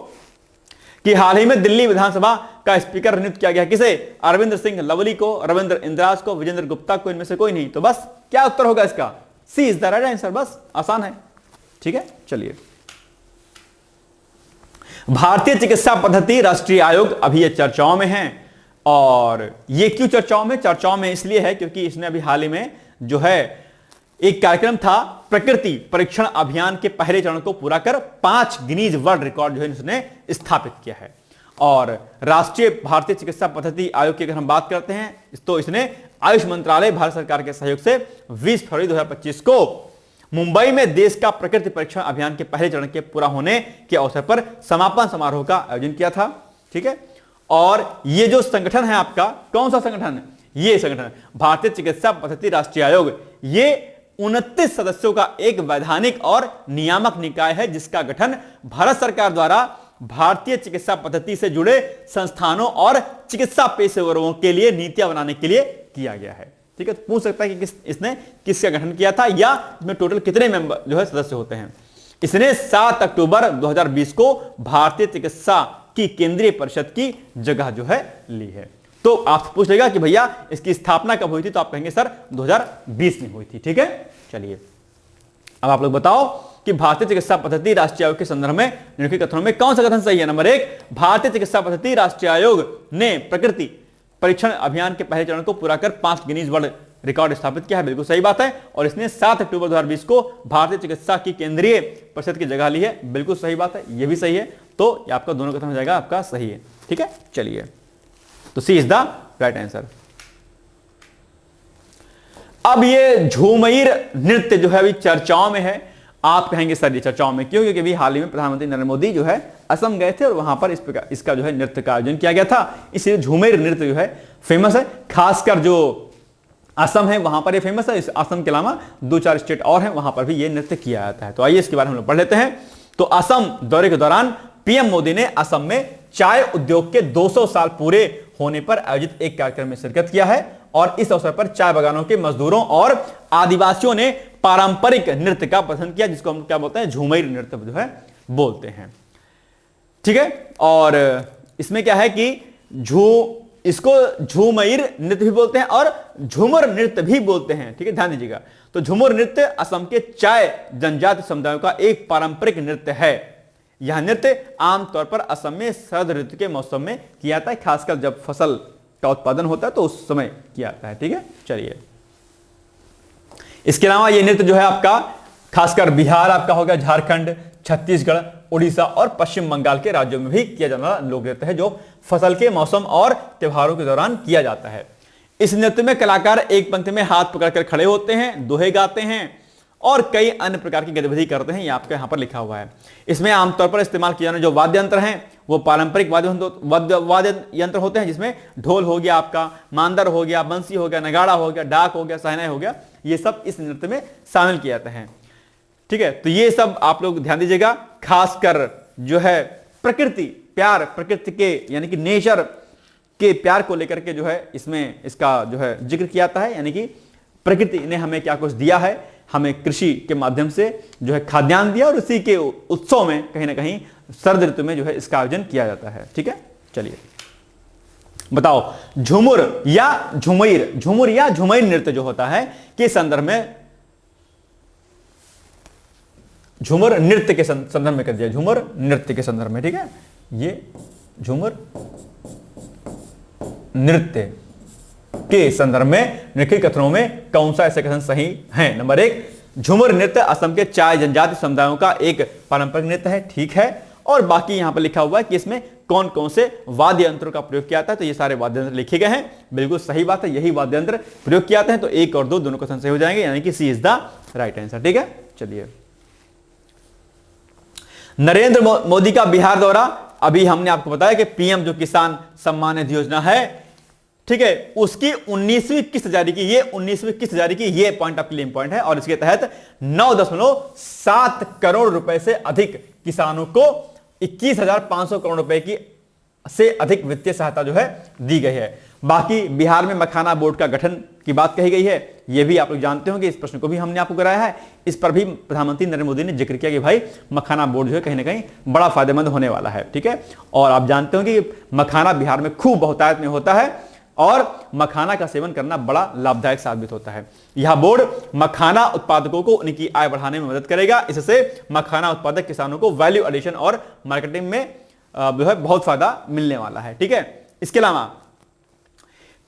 कि हाल ही में दिल्ली विधानसभा का स्पीकर नियुक्त किया गया किसे? अरविंद सिंह लवली को, रविंद्र इंद्राज को, विजेंद्र गुप्ता को, इनमें से कोई नहीं। तो बस क्या उत्तर होगा इसका? सी इज द राइट आंसर, बस आसान है। ठीक है, चलिए, भारतीय चिकित्सा पद्धति राष्ट्रीय आयोग अभी ये चर्चाओं में है, और ये क्यों चर्चाओं में? चर्चाओं में इसलिए है क्योंकि इसने अभी हाल ही में जो है एक कार्यक्रम था प्रकृति परीक्षण अभियान के पहले चरण को पूरा कर 5 गिनीज वर्ल्ड रिकॉर्ड जो है इसने स्थापित किया है। और राष्ट्रीय भारतीय चिकित्सा पद्धति आयोग की अगर हम बात करते हैं तो इसने आयुष मंत्रालय भारत सरकार के सहयोग से 20 फरवरी 2025 को मुंबई में देश का प्रकृति परीक्षण अभियान के पहले चरण के पूरा होने के अवसर पर समापन समारोह का आयोजन किया था। ठीक है, और ये जो संगठन है आपका, कौन सा संगठन? ये संगठन भारतीय चिकित्सा पद्धति राष्ट्रीय आयोग, ये 29 सदस्यों का एक वैधानिक और नियामक निकाय है जिसका गठन भारत सरकार द्वारा भारतीय चिकित्सा पद्धति से जुड़े संस्थानों और चिकित्सा पेशेवरों के लिए नीतियां बनाने के लिए किया गया है। ठीक है, तो पूछ सकता है कि इसने किसका गठन किया था या इसमें टोटल कितने मेंबर जो है सदस्य होते हैं। इसने 7 अक्टूबर 2020 को भारतीय चिकित्सा की केंद्रीय परिषद की जगह जो है ली है। तो आपसे पूछ लेगा कि भैया इसकी स्थापना कब हुई थी, तो आप कहेंगे सर 2020 में हुई थी। ठीक है, चलिए अब आप लोग बताओ कि भारतीय चिकित्सा पद्धति राष्ट्रीय आयोग के संदर्भ में निम्नलिखित कथनों में कौन सा कथन सही है। नंबर 1, भारतीय चिकित्सा पद्धति राष्ट्रीय आयोग ने प्रकृति परीक्षण अभियान के पहले चरण को पूरा कर 5 गिनीज वर्ल्ड रिकॉर्ड स्थापित किया है, बिल्कुल सही बात है। और इसने 7 अक्टूबर 2020 को भारतीय चिकित्सा की केंद्रीय परिषद की जगह ली है, बिल्कुल सही बात है, यह भी सही है। तो ये आपका दोनों कथन हो जाएगा आपका सही है। ठीक है, चलिए तो सी इज द राइट आंसर। अब ये झूमर नृत्य जो है अभी चर्चाओं में है। आप कहेंगे सर ये चर्चाओं में क्यों? क्योंकि अभी हाल ही में प्रधानमंत्री नरेंद्र मोदी जो है असम गए थे और वहां पर इसका जो है नृत्य का आयोजन किया गया था, इसलिए झूमर नृत्य जो है फेमस है। खासकर जो असम है वहां पर ये फेमस है। इस असम के अलावा 2-4 स्टेट और हैं, वहां पर भी ये नृत्य किया जाता है। तो आइए इसके बारे में हम लोग पढ़ लेते हैं। तो असम दौरे के दौरान पीएम मोदी ने असम में चाय उद्योग के 200 साल पूरे होने पर आयोजित एक कार्यक्रम में शिरकत किया है और इस अवसर पर चाय बागानों के मजदूरों और आदिवासियों ने पारंपरिक नृत्य का प्रदर्शन किया, जिसको हम क्या बोलते हैं, झूमर नृत्य जो है बोलते हैं। ठीक है, और इसमें क्या है कि इसको झूमर नृत्य भी बोलते हैं और झूमर नृत्य भी बोलते हैं। ठीक है, ध्यान दीजिएगा। तो झूमर नृत्य असम के चाय जनजाति समुदायों का एक पारंपरिक नृत्य है। यह नृत्य आमतौर पर असम में शरद ऋतु के मौसम में किया जाता है, खासकर जब फसल का उत्पादन होता है तो उस समय किया जाता है। ठीक है, चलिए इसके अलावा यह नृत्य जो है आपका खासकर बिहार आपका हो गया, झारखंड, छत्तीसगढ़, उड़ीसा और पश्चिम बंगाल के राज्यों में भी किया जाने वाला लोक नृत्य है, जो फसल के मौसम और त्योहारों के दौरान किया जाता है। इस नृत्य में कलाकार एक पंक्ति में हाथ पकड़कर खड़े होते हैं, दोहे गाते हैं और कई अन्य प्रकार की गतिविधि करते हैं। ये आपके यहां पर लिखा हुआ है। इसमें आमतौर पर इस्तेमाल किए जाने जो वाद्य यंत्र हैं वो पारंपरिक वाद्य यंत्र होते हैं, जिसमें ढोल हो गया, आपका मांदर हो गया, बंसी हो गया, नगाड़ा हो गया, डाक हो गया, सहनाई हो गया, ये सब इस नृत्य में शामिल किए जाते हैं। ठीक है, तो ये सब आप लोग ध्यान दीजिएगा। खासकर जो है प्रकृति प्यार, प्रकृति के यानी कि नेचर के प्यार को लेकर के जो है इसमें इसका जो है जिक्र किया जाता है, यानी कि प्रकृति ने हमें क्या कुछ दिया है, हमें कृषि के माध्यम से जो है खाद्यान्न दिया और उसी के उत्सव में कहीं ना कहीं शरद ऋतु में जो है इसका आयोजन किया जाता है। ठीक है, चलिए बताओ झूमर या झूमर नृत्य जो होता है के संदर्भ में, झूमर नृत्य के संदर्भ में कर दिया, झूमर नृत्य के संदर्भ में। ठीक है, ये झूमर नृत्य के संदर्भ में निम्नलिखित कथनों में कौन सा ऐसे कथन सही है। नंबर 1, झूमर नृत्य असम के चाय जनजाति समुदायों का एक पारंपरिक नृत्य है। ठीक है, और बाकी यहां पर लिखा हुआ है कि इसमें कौन कौन से वाद्य यंत्रों का प्रयोग किया जाता है, तो ये सारे वाद्य यंत्र लिखे गए हैं, बिल्कुल सही बात है, यही वाद्य यंत्र प्रयोग किए जाते हैं। तो 1 और 2 दोनों कथन सही हो जाएंगे, यानी कि सी इज द राइट आंसर। ठीक है, चलिए नरेंद्र मोदी का बिहार दौरा, अभी हमने आपको बताया कि पीएम जो किसान सम्मान निधि योजना है, ठीक है, उसकी 19वीं किस्त जारी की, ये 19वीं किस्त जारी की, ये पॉइंट आपके लिए इंपॉर्टेंट है। और इसके तहत 9.7 करोड़ रुपए से अधिक किसानों को 21,500 करोड़ रुपए की से अधिक वित्तीय सहायता जो है दी गई है। बाकी बिहार में मखाना बोर्ड का गठन की बात कही गई है, यह भी आप लोग जानते होंगे, इस प्रश्न को भी हमने आपको कराया है। इस पर भी प्रधानमंत्री नरेंद्र मोदी ने जिक्र किया कि भाई मखाना बोर्ड जो है कहीं ना कहीं बड़ा फायदेमंद होने वाला है। ठीक है, और आप जानते होंगे कि मखाना बिहार में खूब बहुतायत में होता है और मखाना का सेवन करना बड़ा लाभदायक साबित होता है। यह बोर्ड मखाना उत्पादकों को उनकी आय बढ़ाने में मदद करेगा। इससे मखाना उत्पादक किसानों को वैल्यू एडिशन और मार्केटिंग में जो है बहुत फायदा मिलने वाला है। ठीक है, इसके अलावा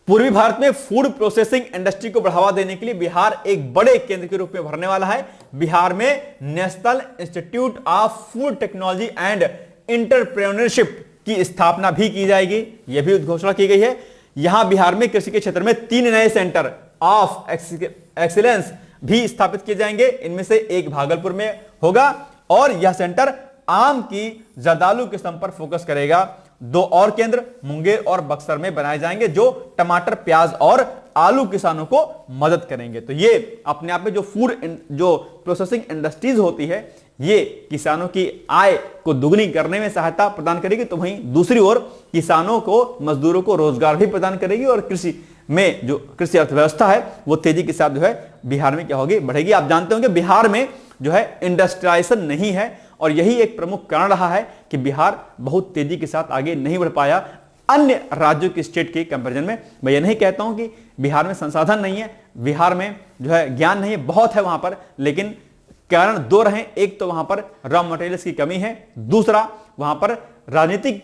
पूर्वी भारत में फूड प्रोसेसिंग इंडस्ट्री को बढ़ावा देने के लिए बिहार एक बड़े केंद्र के रूप में उभरने वाला है। बिहार में national institute of food technology and entrepreneurship की स्थापना भी की जाएगी, यह भी घोषणा की गई है। यहां बिहार में कृषि के क्षेत्र में 3 नए सेंटर ऑफ एक्सीलेंस भी स्थापित किए जाएंगे। इनमें से एक भागलपुर में होगा और यह सेंटर आम की जर्दालू किस्म पर फोकस करेगा। 2 और केंद्र मुंगेर और बक्सर में बनाए जाएंगे जो टमाटर, प्याज और आलू किसानों को मदद करेंगे। तो ये अपने आप में जो फूड जो प्रोसेसिंग इंडस्ट्रीज होती है ये किसानों की आय को दुगनी करने में सहायता प्रदान करेगी, तो वहीं दूसरी ओर किसानों को, मजदूरों को रोजगार भी प्रदान करेगी और कृषि में जो कृषि अर्थव्यवस्था है वो तेजी के साथ जो है बिहार में क्या होगी, बढ़ेगी। आप जानते होंगे बिहार में जो है इंडस्ट्रियलाइजेशन नहीं है और यही एक प्रमुख कारण रहा है कि बिहार बहुत तेजी के साथ आगे नहीं बढ़ पाया अन्य राज्यों की स्टेट के कंपैरिजन में। मैं ये नहीं कहता हूं कि बिहार में संसाधन नहीं है, बिहार में जो है ज्ञान नहीं है, बहुत है वहां पर, लेकिन कारण 2 रहे। एक तो वहां पर रॉ मटेरियल्स की कमी है, दूसरा वहां पर राजनीतिक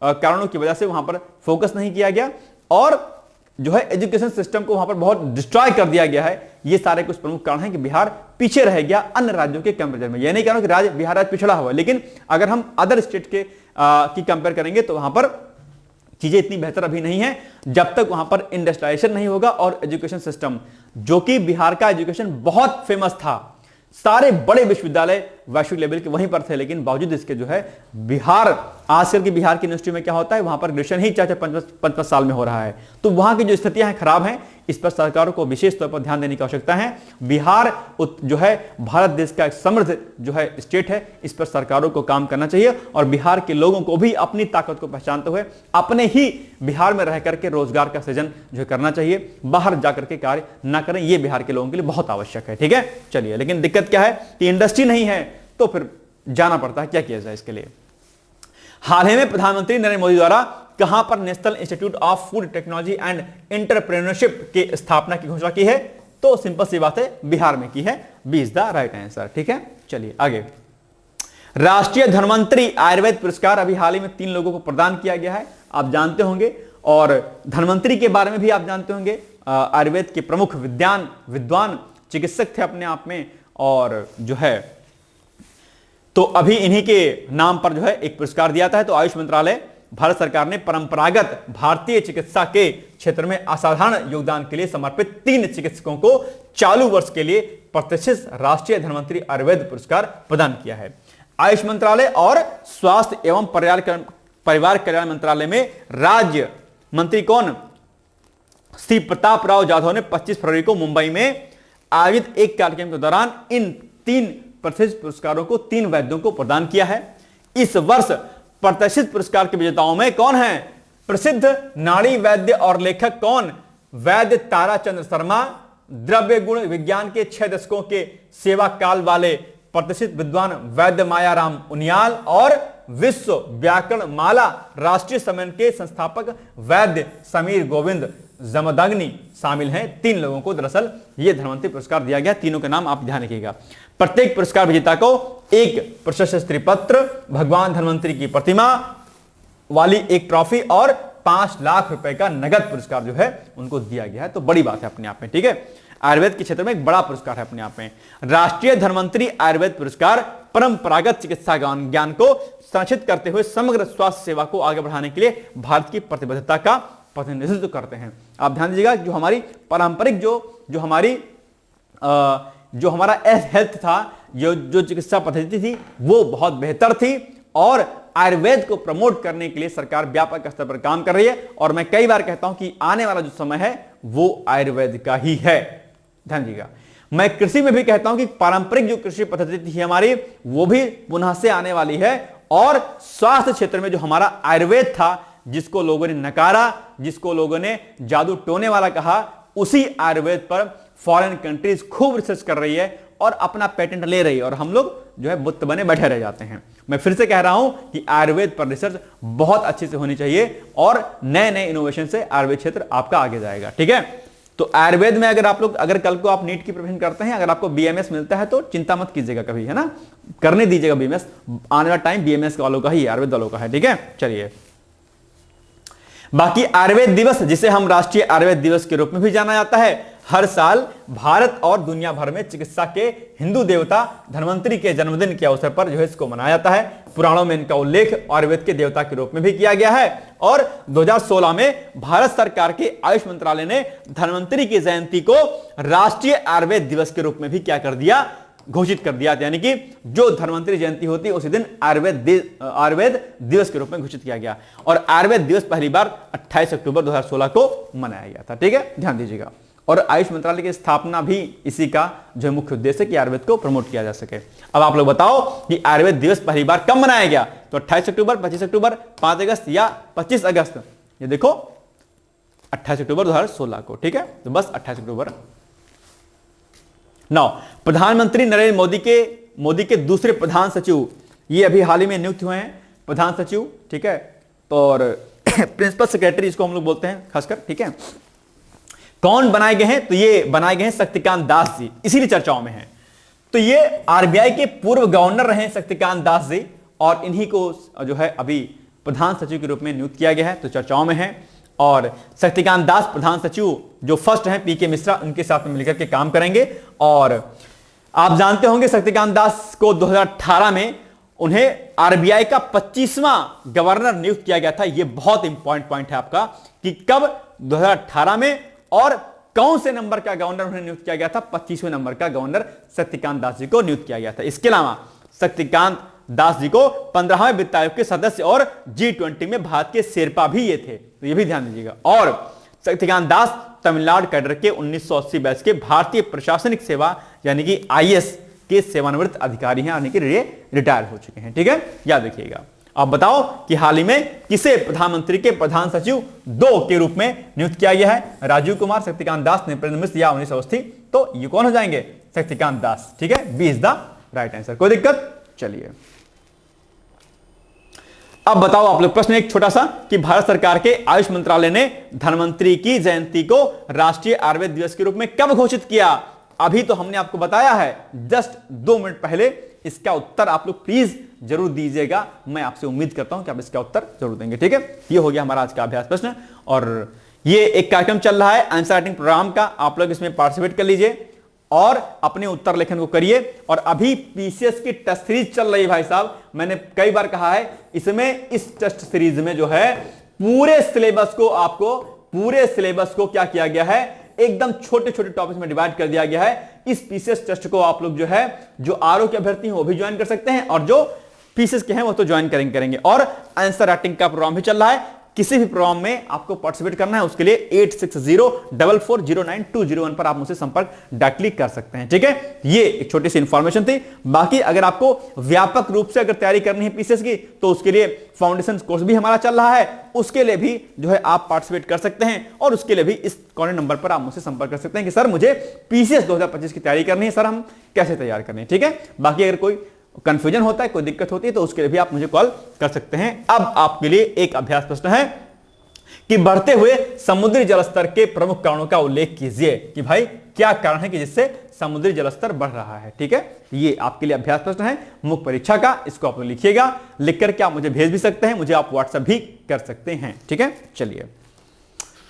कारणों की वजह से वहां पर फोकस नहीं किया गया और जो है एजुकेशन सिस्टम को वहां पर बहुत डिस्ट्रॉय कर दिया गया है। ये सारे कुछ प्रमुख कारण हैं कि बिहार पीछे रह गया अन्य राज्यों के कंपैरिजन में। यह नहीं कह रहा हूं कि बिहार आज पिछड़ा हुआ, लेकिन अगर हम अदर स्टेट के की कंपेयर करेंगे तो वहां पर चीजें इतनी बेहतर अभी नहीं है जब तक वहां पर इंडस्ट्रियलाइजेशन नहीं होगा। और एजुकेशन सिस्टम, जो कि बिहार का एजुकेशन बहुत फेमस था, सारे बड़े विश्वविद्यालय वैश्विक लेवल के वहीं पर थे, लेकिन बावजूद इसके जो है बिहार, आजकल की बिहार की यूनिवर्सिटी में क्या होता है, वहां पर ग्रेजुएशन ही 4-5 साल में हो रहा है। तो वहां की जो स्थितियां हैं खराब हैं, इस पर सरकारों को विशेष तौर पर ध्यान देने की आवश्यकता है। बिहार जो है भारत देश का एक समृद्ध जो है स्टेट है, इस पर सरकारों को काम करना चाहिए और बिहार के लोगों को भी अपनी ताकत को पहचानते हुए अपने ही बिहार में रह करके रोजगार का सृजन जो करना चाहिए, बाहर जाकर के कार्य ना करें। यह बिहार के लोगों के लिए बहुत आवश्यक है। ठीक है, चलिए, लेकिन दिक्कत क्या है कि इंडस्ट्री नहीं है तो फिर जाना पड़ता है, क्या किया जाए इसके लिए। हाल ही में प्रधानमंत्री नरेंद्र मोदी द्वारा कहां पर national institute of food technology and entrepreneurship की स्थापना की घोषणा की है, तो सिंपल सी बात है, बिहार में की है। B is the right answer. ठीक है, चलिए आगे। राष्ट्रीय धन्वंतरी आयुर्वेद पुरस्कार अभी हाल ही में 3 लोगों को प्रदान किया गया है, आप जानते होंगे। और धन्वंतरी के बारे में भी आप जानते होंगे, आयुर्वेद के प्रमुख विद्वान चिकित्सक थे अपने आप में, और जो है तो अभी इन्हीं के नाम पर जो है एक पुरस्कार दिया था। तो आयुष मंत्रालय, भारत सरकार ने परंपरागत भारतीय चिकित्सा के क्षेत्र में असाधारण योगदान के लिए समर्पित 3 चिकित्सकों को चालू वर्ष के लिए प्रतिष्ठित राष्ट्रीय धन्वंतरी आयुर्वेद पुरस्कार प्रदान किया है। आयुष मंत्रालय और स्वास्थ्य एवं परिवार कल्याण मंत्रालय में राज्य मंत्री कौन, श्री प्रताप राव जाधव ने 25 फरवरी को मुंबई में आयोजित एक कार्यक्रम के दौरान इन 3 प्रतिष्ठित पुरस्कारों को 3 वैद्यों को प्रदान किया है। इस वर्ष प्रतिष्ठित पुरस्कार के विजेताओं में कौन है, प्रसिद्ध नाड़ी वैद्य और लेखक कौन, वैद्य ताराचंद्र शर्मा, द्रव्य गुण विज्ञान के 6 दशकों के सेवा काल वाले प्रतिष्ठित विद्वान वैद्य मायाराम उनियाल और विश्व व्याकरण माला राष्ट्रीय सम्मेलन के संस्थापक वैद्य समीर गोविंद जमदग्नि शामिल हैं। 3 लोगों को दरअसल यह धन्वंतरी पुरस्कार दिया गया। तीनों के नाम आप ध्यान रखिएगा। प्रत्येक पुरस्कार विजेता को एक प्रशस्ति पत्र, भगवान धन्वंतरी की प्रतिमा वाली एक ट्रॉफी और 5 लाख रुपए का नगद पुरस्कार जो है उनको दिया गया है। तो बड़ी बात है अपने आप में। ठीक है, आयुर्वेद के क्षेत्र में एक बड़ा पुरस्कार है अपने आप में। राष्ट्रीय धन्वंतरी आयुर्वेद पुरस्कार परंपरागत चिकित्सा ज्ञान को संरक्षित करते हुए समग्र स्वास्थ्य सेवा को आगे बढ़ाने के लिए भारत की प्रतिबद्धता का प्रतिनिधित्व करते हैं। आप ध्यान दीजिएगा, जो हमारी पारंपरिक जो हमारा हेल्थ था, जो चिकित्सा पद्धति थी, वो बहुत बेहतर थी और आयुर्वेद को प्रमोट करने के लिए सरकार व्यापक स्तर पर काम कर रही है। और मैं कई बार कहता हूं कि आने वाला जो समय है वो आयुर्वेद का ही है। ध्यान दीजिएगा, मैं कृषि में भी कहता हूं कि पारंपरिक जो कृषि पद्धति थी हमारी, वो भी पुनः से आने वाली है। और स्वास्थ्य क्षेत्र में जो हमारा आयुर्वेद था, जिसको लोगों ने नकारा, जिसको लोगों ने जादू टोने वाला कहा, उसी आयुर्वेद पर फॉरेन कंट्रीज खूब रिसर्च कर रही है और अपना पेटेंट ले रही है, और हम लोग जो है बुत बने बैठे रह जाते हैं। मैं फिर से कह रहा हूं कि आयुर्वेद पर रिसर्च बहुत अच्छे से होनी चाहिए और नए नए इनोवेशन से आयुर्वेद क्षेत्र आपका आगे जाएगा। ठीक है, तो आयुर्वेद में अगर कल को आप नीट की प्रिपरेशन करते हैं, अगर आपको बीएमएस मिलता है तो चिंता मत कीजिएगा कभी, है ना, करने दीजिएगा बीएमएस। आने वाला टाइम बीएमएस वालों का ही, आयुर्वेद वालों का है। ठीक है, चलिए बाकी आयुर्वेद दिवस, जिसे हम राष्ट्रीय आयुर्वेद दिवस के रूप में भी जाना जाता है, हर साल भारत और दुनिया भर में चिकित्सा के हिंदू देवता धन्वंतरी के जन्मदिन के अवसर पर जो है इसको मनाया जाता है। पुराणों में इनका उल्लेख आयुर्वेद के देवता के रूप में भी किया गया है और 2016 में भारत सरकार के आयुष मंत्रालय ने धन्वंतरी की जयंती को राष्ट्रीय आयुर्वेद दिवस के रूप में भी क्या कर दिया, घोषित कर दिया। यानी कि जो धन्वंतरी जयंती होती है उसी दिन आयुर्वेद दिवस के रूप में घोषित किया गया और आयुर्वेद दिवस पहली बार 28 अक्टूबर 2016 को मनाया गया था। ठीक है, ध्यान दीजिएगा। और आयुष मंत्रालय की स्थापना भी इसी का जो मुख्य उद्देश्य है कि आयुर्वेद को प्रमोट किया जा सके। अब आप लोग बताओ कि आयुर्वेद दिवस पहली बार कब मनाया गया? तो 28 अक्टूबर, 25 अक्टूबर, 5 अगस्त या 25 अगस्त? ये देखो 28 अक्टूबर 2016 को। ठीक है, तो बस 28 अक्टूबर। नौ, प्रधानमंत्री नरेंद्र मोदी के दूसरे प्रधान सचिव, ये अभी हाल ही में नियुक्त हुए हैं प्रधान सचिव। ठीक है, तो और प्रिंसिपल सेक्रेटरी इसको हम लोग बोलते हैं खासकर। ठीक है, कौन बनाए गए हैं? तो ये बनाए गए हैं शक्तिकांत दास जी, इसीलिए चर्चाओं में हैं। तो ये आरबीआई के पूर्व गवर्नर रहे शक्तिकांत दास जी और इन्हीं को जो है अभी प्रधान सचिव के रूप में नियुक्त किया गया है, तो चर्चाओं में है। और शक्तिकांत दास प्रधान सचिव जो फर्स्ट हैं पीके मिश्रा, उनके साथ में मिलकर के काम करेंगे। और आप जानते होंगे शक्तिकांत दास को 2018 में उन्हें आरबीआई का 25वां गवर्नर नियुक्त किया गया था। यह बहुत इंपॉर्टेंट पॉइंट है आपका कि कब 2018 में और कौन से नंबर का गवर्नर उन्हें नियुक्त किया गया था? 25वें नंबर का गवर्नर शक्तिकांत दास जी को नियुक्त किया गया था। इसके अलावा शक्तिकांत दास जी को 15वें वित्त आयोग के सदस्य और G20 में भारत के शेरपा भी ये थे, तो ये भी ध्यान दीजिएगा। और शक्तिकांत दास तमिलनाडु कैडर के 1980 बैच के भारतीय प्रशासनिक सेवा यानी कि IAS के सेवानिवृत्त अधिकारी हैं, यानी कि रिटायर हो चुके हैं। ठीक है, याद रखिएगा। आप बताओ कि हाल ही में किसे प्रधानमंत्री के प्रधान सचिव 2 के रूप में नियुक्त किया गया है? राजीव कुमार, शक्तिकांत दास, नृपेंद्र मिश्र या अवनीश अवस्थी? तो ये कौन हो जाएंगे? शक्तिकांत दास। ठीक है, B is the right answer. कोई दिक्कत? चलिए अब बताओ आप लोग, प्रश्न एक छोटा सा कि भारत सरकार के आयुष मंत्रालय ने धन्वंतरी की जयंती को राष्ट्रीय आयुर्वेद दिवस के रूप में कब घोषित किया? अभी तो हमने आपको बताया है जस्ट 2 मिनट पहले। इसका उत्तर आप लोग प्लीज जरूर दीजिएगा, मैं आपसे उम्मीद करता हूं कि आप इसका उत्तर जरूर देंगे। ठीक है, ये हो गया हमारा आज का अभ्यास प्रश्न। और ये एक कार्यक्रम चल रहा है आंसर राइटिंग प्रोग्राम का, आप लोग इसमें पार्टिसिपेट कर लीजिए और अपने उत्तर लेखन को करिए। और अभी पीसीएस की टेस्ट सीरीज चल रही है भाई साहब, मैंने कई बार कहा है इसमें, इस टेस्ट सीरीज में जो है पूरे सिलेबस को क्या किया गया है, एकदम छोटे छोटे टॉपिक्स में डिवाइड कर दिया गया है। इस पीसीएस टेस्ट को आप लोग जो है, जो आरओ के अभ्यर्थी हैं वो भी ज्वाइन कर सकते हैं और जो पीसीएस के हैं वो तो ज्वाइन करेंगे। और आंसर राइटिंग का प्रोग्राम भी चल रहा है। किसी भी प्रोग्राम में आपको पार्टिसिपेट करना है उसके लिए 8604409201 पर आप मुझसे संपर्क डायरेक्टली कर सकते हैं। ठीक है, ये एक छोटी सी इंफॉर्मेशन थी। बाकी अगर आपको व्यापक रूप से अगर तैयारी करनी है पीसीएस की, तो उसके लिए फाउंडेशन कोर्स भी हमारा चल रहा है, उसके लिए भी जो है आप पार्टिसिपेट कर सकते हैं और उसके लिए भी इस कॉन्टैक्ट नंबर पर आप मुझसे संपर्क कर सकते हैं कि सर मुझे पीसीएस 2025 की तैयारी करनी है, सर हम कैसे तैयार करनी है। ठीक है, बाकी अगर कोई कंफ्यूजन होता है, कोई दिक्कत होती है, तो उसके लिए भी आप मुझे कॉल कर सकते हैं। अब आपके लिए एक अभ्यास प्रश्न है कि बढ़ते हुए समुद्री जलस्तर के प्रमुख कारणों का उल्लेख कीजिए कि भाई क्या कारण है कि जिससे समुद्री जलस्तर बढ़ रहा है। ठीक है, ये आपके लिए अभ्यास प्रश्न है मुख्य परीक्षा का, इसको आप लोग लिखिएगा। लिखकर के आप मुझे भेज भी सकते हैं, मुझे आप व्हाट्सएप भी कर सकते हैं। ठीक है, चलिए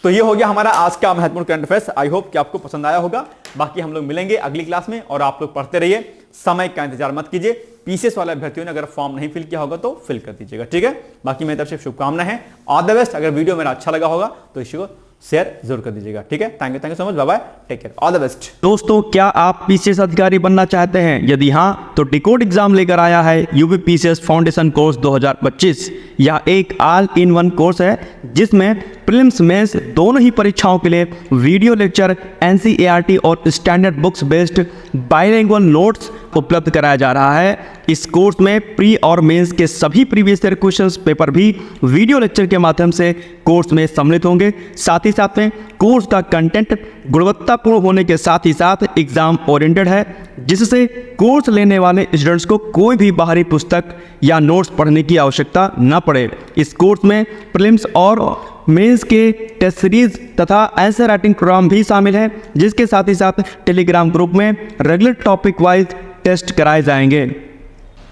तो ये हो गया हमारा आज का महत्वपूर्ण करंट अफेयर्स। आई होप कि आपको पसंद आया होगा। बाकी हम लोग मिलेंगे अगली क्लास में और आप लोग पढ़ते रहिए, समय का इंतजार मत कीजिए। पीसीएस वाले अभ्यर्थियों ने अगर फॉर्म नहीं फिल किया होगा तो फिल कर दीजिएगा। ठीक है, बाकी मेरी तरफ से शुभकामनाएं हैं, ऑल द बेस्ट। अगर वीडियो मेरा अच्छा लगा होगा तो इसी को शेयर जरूर कर दीजिएगा। ठीक है, thank you so much, bye bye, take care, all the best. दोस्तों, क्या आप पीसीएस अधिकारी बनना चाहते हैं? यदि हाँ, तो डिकोड एग्जाम लेकर आया है यूपी पीसीएस फाउंडेशन कोर्स 2025। यह एक ऑल इन वन कोर्स है जिसमें प्रीलिम्स मेंस दोनों ही परीक्षाओं के लिए वीडियो लेक्चर, एनसीईआरटी और standard books based bilingual notes उपलब्ध कराया जा रहा है। इस कोर्स में प्री और मेंस के सभी प्रीवियस ईयर क्वेश्चंस पेपर भी वीडियो लेक्चर के माध्यम से कोर्स में सम्मिलित होंगे। साथ ही साथ में कोर्स का कंटेंट गुणवत्तापूर्ण होने के साथ ही साथ एग्जाम ओरिएंटेड है, जिससे कोर्स लेने वाले स्टूडेंट्स को कोई भी बाहरी पुस्तक या नोट्स पढ़ने की आवश्यकता न पड़े। इस कोर्स में प्रीलिम्स और मेंस के टेस्ट सीरीज तथा आंसर राइटिंग प्रोग्राम भी शामिल है, जिसके साथ ही साथ टेलीग्राम ग्रुप में रेगुलर टॉपिक वाइज टेस्ट कराए जाएंगे।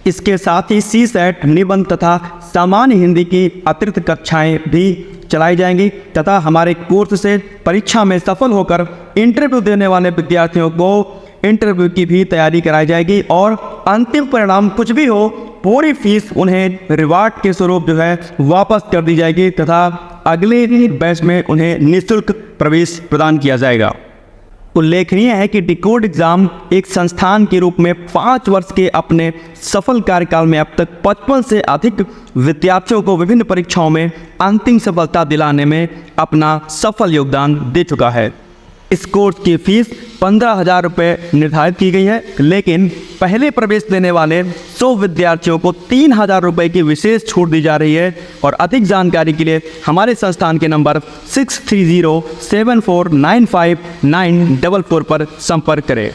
इसके साथ ही सीसेट, निबंध तथा सामान्य हिंदी की अतिरिक्त कक्षाएं भी चलाई जाएंगी तथा हमारे कोर्स से परीक्षा में सफल होकर इंटरव्यू देने वाले विद्यार्थियों को इंटरव्यू की भी तैयारी कराई जाएगी और अंतिम परिणाम कुछ भी हो पूरी फीस उन्हें रिवार्ड के स्वरूप जो है वापस कर दी जाएगी तथा अगले बैच में उन्हें निःशुल्क प्रवेश प्रदान किया जाएगा। उल्लेखनीय है कि डिकोड एग्जाम एक संस्थान के रूप में 5 वर्ष के अपने सफल कार्यकाल में अब तक 55 से अधिक विद्यार्थियों को विभिन्न परीक्षाओं में अंतिम सफलता दिलाने में अपना सफल योगदान दे चुका है। इस कोर्स की फीस 15,000 रुपये निर्धारित की गई है, लेकिन पहले प्रवेश लेने वाले 100 विद्यार्थियों को 3,000 रुपये की विशेष छूट दी जा रही है। और अधिक जानकारी के लिए हमारे संस्थान के नंबर 6307495944 पर संपर्क करें।